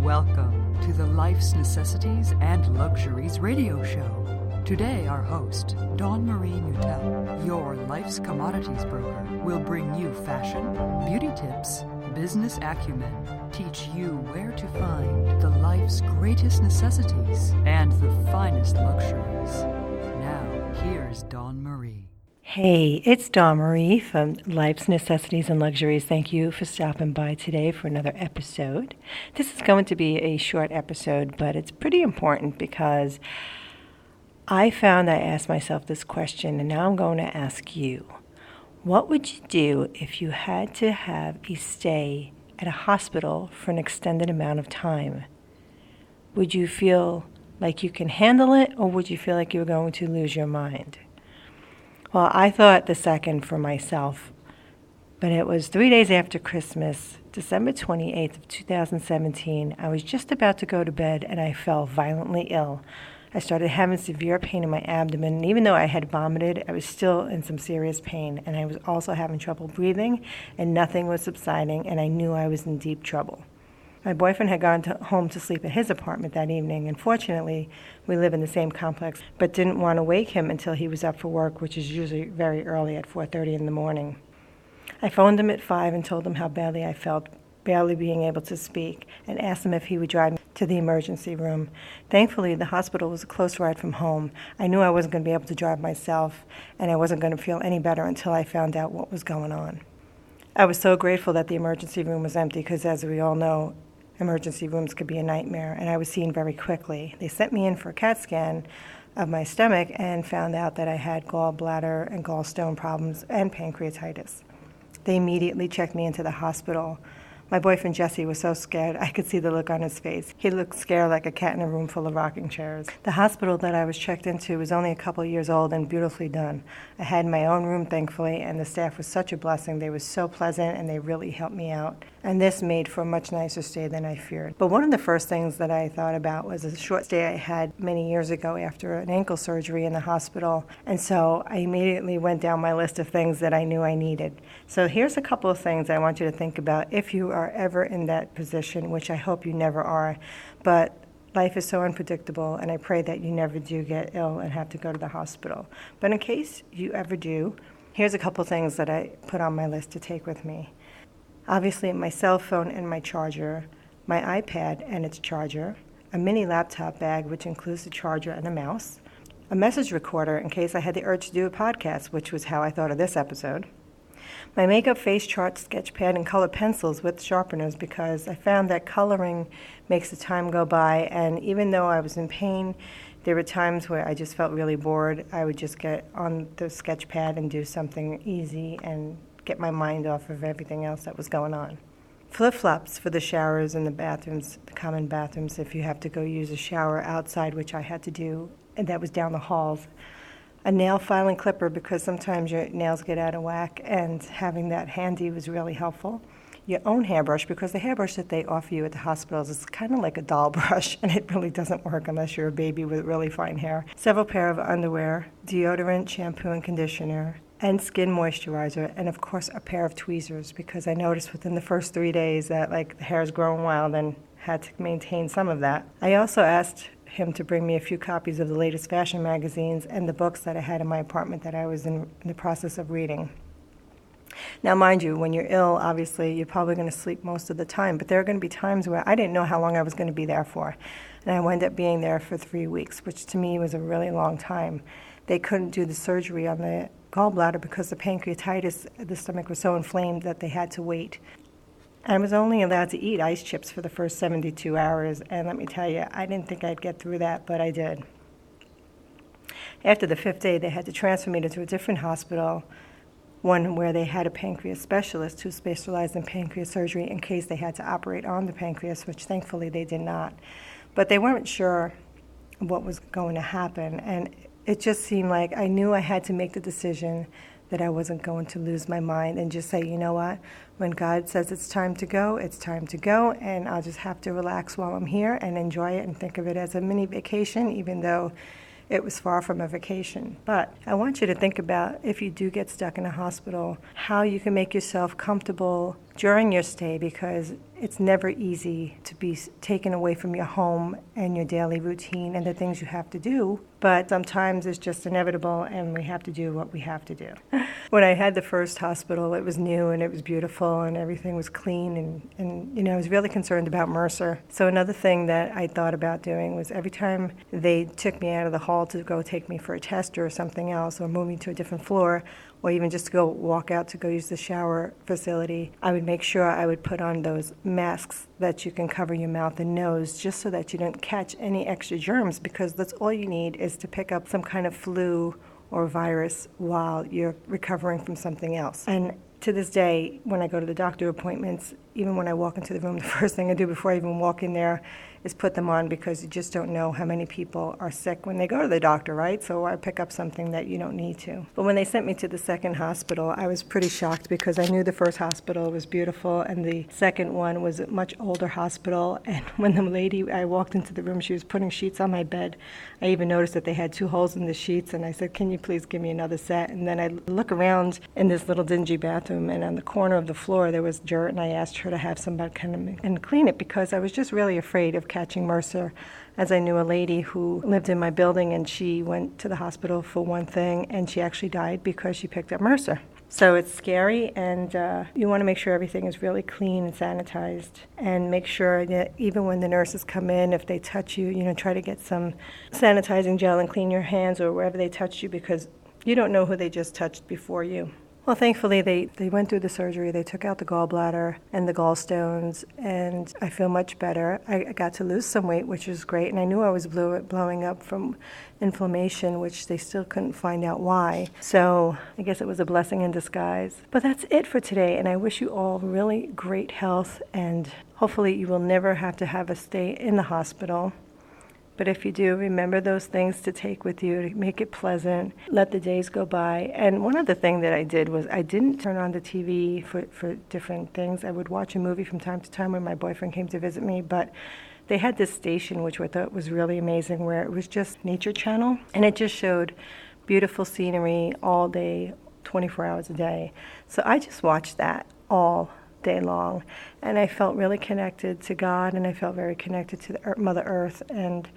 Welcome to the Life's Necessities and Luxuries radio show. Today, our host, Dawn Marie Mutel, your life's commodities broker, will bring you fashion, beauty tips, business acumen, teach you where to find the life's greatest necessities and the finest luxuries. Now, here's Dawn Marie. Hey, it's Dawn Marie from Life's Necessities and Luxuries. Thank you for stopping by today for another episode. This is going to be a short episode, but it's pretty important because I asked myself this question, and now I'm going to ask you. What would you do if you had to have a stay at a hospital for an extended amount of time? Would you feel like you can handle it, or would you feel like you were going to lose your mind? Well, I thought the second for myself, but it was 3 days after Christmas, December 28th of 2017. I was just about to go to bed, and I fell violently ill. I started having severe pain in my abdomen, and even though I had vomited, I was still in some serious pain, and I was also having trouble breathing, and nothing was subsiding, and I knew I was in deep trouble. My boyfriend had gone home to sleep at his apartment that evening, and fortunately, we live in the same complex, but didn't want to wake him until he was up for work, which is usually very early at 4:30 in the morning. I phoned him at 5 and told him how badly I felt, barely being able to speak, and asked him if he would drive me to the emergency room. Thankfully, the hospital was a close ride from home. I knew I wasn't going to be able to drive myself, and I wasn't going to feel any better until I found out what was going on. I was so grateful that the emergency room was empty because, as we all know, emergency rooms could be a nightmare, and I was seen very quickly. They sent me in for a CAT scan of my stomach and found out that I had gallbladder and gallstone problems and pancreatitis. They immediately checked me into the hospital. My boyfriend Jesse was so scared, I could see the look on his face. He looked scared like a cat in a room full of rocking chairs. The hospital that I was checked into was only a couple years old and beautifully done. I had my own room, thankfully, and the staff was such a blessing. They were so pleasant, and they really helped me out. And this made for a much nicer stay than I feared. But one of the first things that I thought about was a short stay I had many years ago after an ankle surgery in the hospital. And so I immediately went down my list of things that I knew I needed. So here's a couple of things I want you to think about if you are ever in that position, which I hope you never are. But life is so unpredictable, and I pray that you never do get ill and have to go to the hospital. But in case you ever do, here's a couple things that I put on my list to take with me. Obviously, my cell phone and my charger, my iPad and its charger, a mini laptop bag, which includes the charger and a mouse, a message recorder in case I had the urge to do a podcast, which was how I thought of this episode, my makeup face chart, sketch pad, and colored pencils with sharpeners because I found that coloring makes the time go by, and even though I was in pain, there were times where I just felt really bored. I would just get on the sketch pad and do something easy and get my mind off of everything else that was going on. Flip-flops for the showers and the bathrooms, the common bathrooms, if you have to go use a shower outside, which I had to do, and that was down the halls. A nail filing clipper because sometimes your nails get out of whack, and having that handy was really helpful. Your own hairbrush, because the hairbrush that they offer you at the hospitals is kind of like a doll brush, and it really doesn't work unless you're a baby with really fine hair. Several pair of underwear, deodorant, shampoo and conditioner, and skin moisturizer, and of course a pair of tweezers, because I noticed within the first 3 days that the hair's growing wild and had to maintain some of that. I also asked him to bring me a few copies of the latest fashion magazines and the books that I had in my apartment that I was in the process of reading. Now, mind you, when you're ill, obviously, you're probably going to sleep most of the time, but there are going to be times where I didn't know how long I was going to be there for, and I wound up being there for 3 weeks, which to me was a really long time. They couldn't do the surgery on the gallbladder because the pancreatitis, the stomach was so inflamed that they had to wait. I was only allowed to eat ice chips for the first 72 hours, and let me tell you, I didn't think I'd get through that, but I did. After the 5th day, they had to transfer me to a different hospital, one where they had a pancreas specialist who specialized in pancreas surgery in case they had to operate on the pancreas, which thankfully they did not. But they weren't sure what was going to happen, and it just seemed like I knew I had to make the decision that I wasn't going to lose my mind and just say, you know what, when God says it's time to go, and I'll just have to relax while I'm here and enjoy it and think of it as a mini vacation, even though it was far from a vacation. But I want you to think about, if you do get stuck in a hospital, how you can make yourself comfortable during your stay, because it's never easy to be taken away from your home and your daily routine and the things you have to do. But sometimes it's just inevitable, and we have to do what we have to do. When I had the first hospital, it was new and it was beautiful and everything was clean. And I was really concerned about MRSA. So another thing that I thought about doing was every time they took me out of the hall to go take me for a test or something else, or move me to a different floor, or even just to go walk out to go use the shower facility, I would make sure I would put on those masks that you can cover your mouth and nose, just so that you don't catch any extra germs, because that's all you need is to pick up some kind of flu or virus while you're recovering from something else. And to this day, when I go to the doctor appointments, even when I walk into the room, the first thing I do before I even walk in there is put them on, because you just don't know how many people are sick when they go to the doctor, right? So I pick up something that you don't need to. But when they sent me to the second hospital, I was pretty shocked, because I knew the first hospital was beautiful and the second one was a much older hospital. And when the lady, I walked into the room, she was putting sheets on my bed. I even noticed that they had 2 holes in the sheets, and I said, "Can you please give me another set?" And then I look around in this little dingy bathroom, and on the corner of the floor there was dirt, and I asked her to have somebody come and clean it, because I was just really afraid of catching MRSA, as I knew a lady who lived in my building, and she went to the hospital for one thing and she actually died because she picked up MRSA. So it's scary, and you want to make sure everything is really clean and sanitized, and make sure that even when the nurses come in, if they touch you, try to get some sanitizing gel and clean your hands or wherever they touched you, because you don't know who they just touched before you. Well, thankfully, they went through the surgery. They took out the gallbladder and the gallstones, and I feel much better. I got to lose some weight, which was great, and I knew I was blowing up from inflammation, which they still couldn't find out why. So I guess it was a blessing in disguise. But that's it for today, and I wish you all really great health, and hopefully you will never have to have a stay in the hospital. But if you do, remember those things to take with you to make it pleasant. Let the days go by. And one other thing that I did was I didn't turn on the TV for different things. I would watch a movie from time to time when my boyfriend came to visit me, but they had this station, which I thought was really amazing, where it was just Nature Channel, and it just showed beautiful scenery all day, 24 hours a day. So I just watched that all day long, and I felt really connected to God, and I felt very connected to the Mother Earth, and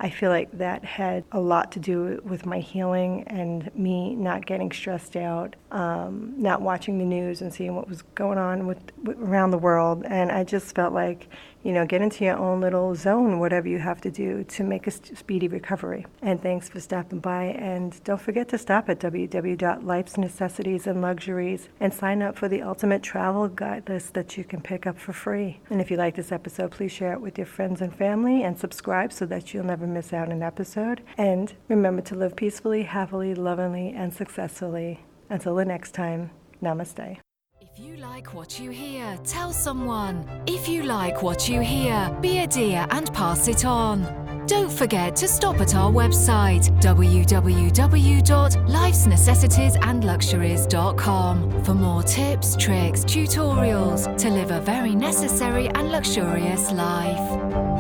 I feel like that had a lot to do with my healing and me not getting stressed out, not watching the news and seeing what was going on around the world. And I just felt like, get into your own little zone, whatever you have to do to make a speedy recovery. And thanks for stopping by. And don't forget to stop at www.life's necessities and luxuries and sign up for the ultimate travel guide list that you can pick up for free. And if you like this episode, please share it with your friends and family, and subscribe so that you'll never miss out an episode. And remember to live peacefully, happily, lovingly, and successfully. Until the next time, namaste. If you like what you hear, tell someone. If you like what you hear, be a dear and pass it on. Don't forget to stop at our website, www.lifesnecessitiesandluxuries.com, for more tips, tricks, tutorials to live a very necessary and luxurious life.